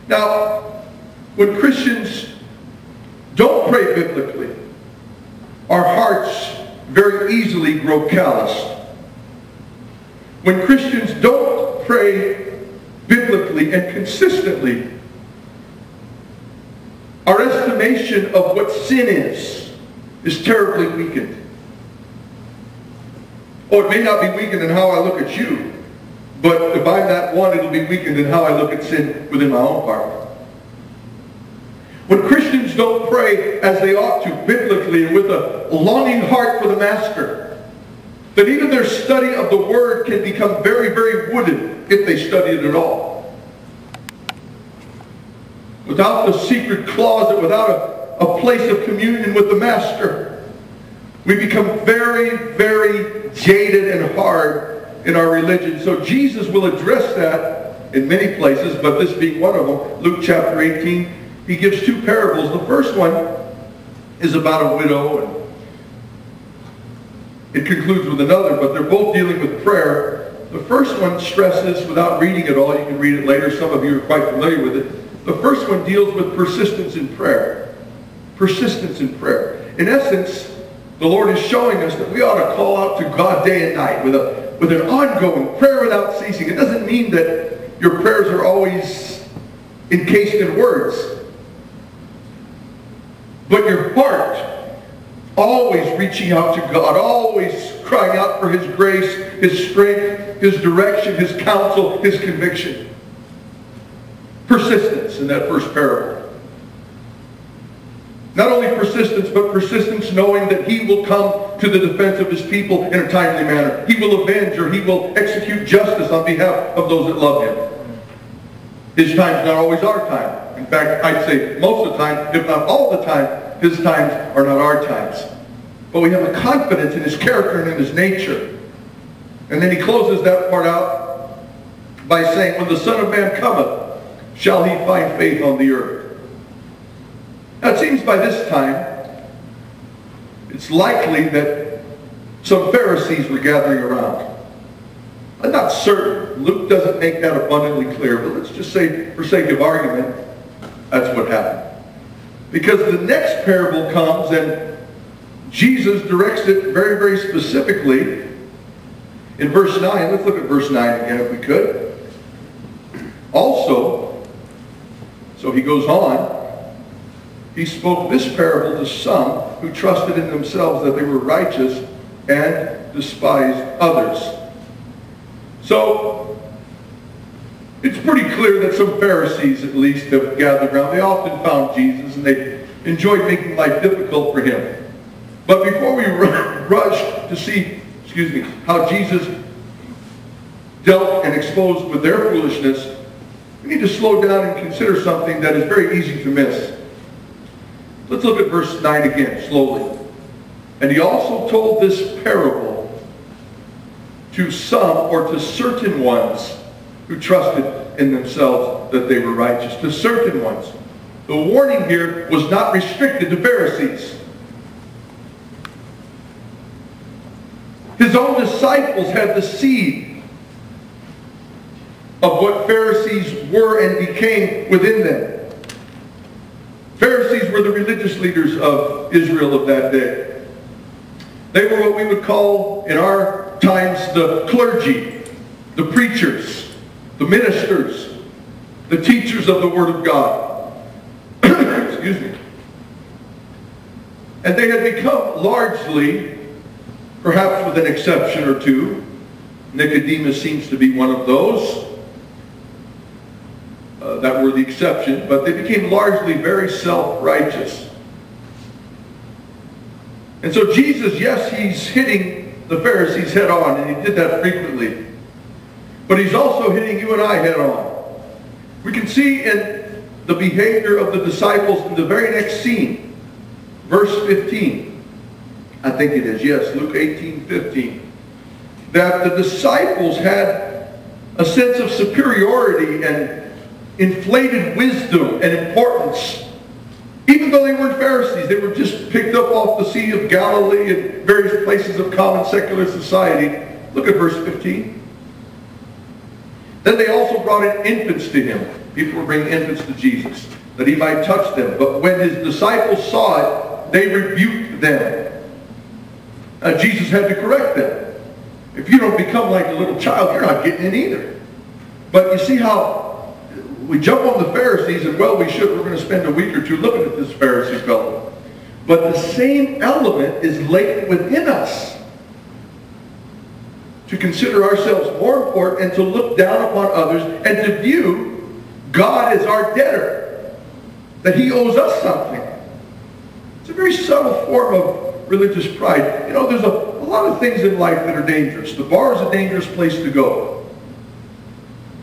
Now, when Christians don't pray biblically, our hearts very easily grow calloused. When Christians don't pray biblically and consistently, our estimation of what sin is terribly weakened. Oh, it may not be weakened in how I look at you, but if I'm that one, it'll be weakened in how I look at sin within my own heart. When Christians don't pray as they ought to, biblically, and with a longing heart for the Master, that even their study of the Word can become very, very wooden if they study it at all. Without the secret closet, without a place of communion with the Master, we become very, very jaded and hard in our religion. So Jesus will address that in many places, but this being one of them. Luke chapter 18, he gives two parables. The first one is about a widow, and it concludes with another, but they're both dealing with prayer. The first one stresses, without reading it all, you can read it later, some of you are quite familiar with it. The first one deals with persistence in prayer. Persistence in prayer. In essence, the Lord is showing us that we ought to call out to God day and night with an ongoing prayer without ceasing. It doesn't mean that your prayers are always encased in words, but your heart always reaching out to God, always crying out for His grace, His strength, His direction, His counsel, His conviction. Persistence in that first parable. Not only persistence, but persistence knowing that He will come to the defense of His people in a timely manner. He will avenge, or He will execute justice on behalf of those that love Him. His time's not always our time. In fact, I'd say most of the time, if not all the time, His times are not our times. But we have a confidence in His character and in His nature. And then He closes that part out by saying, when the Son of Man cometh, shall He find faith on the earth? Now it seems by this time, it's likely that some Pharisees were gathering around. I'm not certain. Luke doesn't make that abundantly clear, but let's just say, for sake of argument, that's what happened. Because the next parable comes and Jesus directs it very, very specifically in verse 9. Let's look at verse 9 again if we could. Also, so he goes on, he spoke this parable to some who trusted in themselves that they were righteous and despised others. So, it's pretty clear that some Pharisees, at least, have gathered around. They often found Jesus, and they enjoyed making life difficult for Him. But before we rush to see, how Jesus dealt and exposed with their foolishness, we need to slow down and consider something that is very easy to miss. Let's look at verse 9 again, slowly. And he also told this parable to some, or to certain ones, who trusted in themselves that they were righteous. To certain ones. The warning here was not restricted to Pharisees. His own disciples had the seed of what Pharisees were and became within them. Pharisees were the religious leaders of Israel of that day. They were what we would call, in our times, the clergy, the preachers, the ministers, the teachers of the Word of God. Excuse me. And they had become largely, perhaps with an exception or two, Nicodemus seems to be one of those that were the exception, but they became largely very self-righteous. And so Jesus, yes, He's hitting the Pharisees head on, and He did that frequently. But He's also hitting you and I head on. We can see in the behavior of the disciples in the very next scene, verse 15. I think it is, yes, Luke 18:15. That the disciples had a sense of superiority and inflated wisdom and importance. Even though they weren't Pharisees, they were just picked up off the Sea of Galilee and various places of common secular society. Look at verse 15. Then they also brought in infants to Him, People were bringing infants to Jesus, that he might touch them. But when his disciples saw it, they rebuked them. Jesus had to correct them. If you don't become like a little child, you're not getting in either. But you see how we jump on the Pharisees, and well, we should. We're going to spend a week or two looking at this Pharisee fellow. But the same element is latent within us. To consider ourselves more important and to look down upon others and to view God as our debtor. That he owes us something. It's a very subtle form of religious pride. You know, there's a lot of things in life that are dangerous. The bar is a dangerous place to go.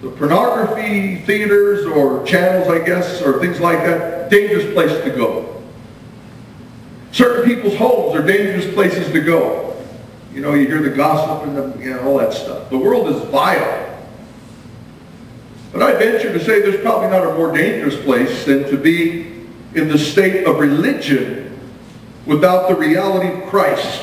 The pornography theaters or channels, I guess, or things like that, dangerous place to go. Certain people's homes are dangerous places to go. You know, you hear the gossip and all that stuff. The world is vile. But I venture to say there's probably not a more dangerous place than to be in the state of religion without the reality of Christ.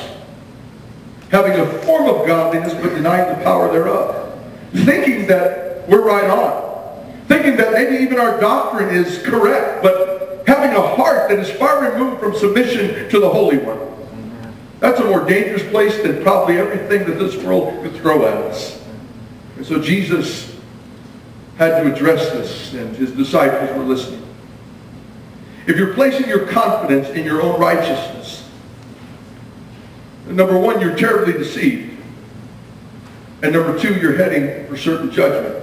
Having a form of godliness but denying the power thereof. Thinking that we're right on. Thinking that maybe even our doctrine is correct, but having a heart that is far removed from submission to the Holy One. That's a more dangerous place than probably everything that this world could throw at us. And so Jesus had to address this, and his disciples were listening. If you're placing your confidence in your own righteousness, number one, you're terribly deceived. And number two, you're heading for certain judgment.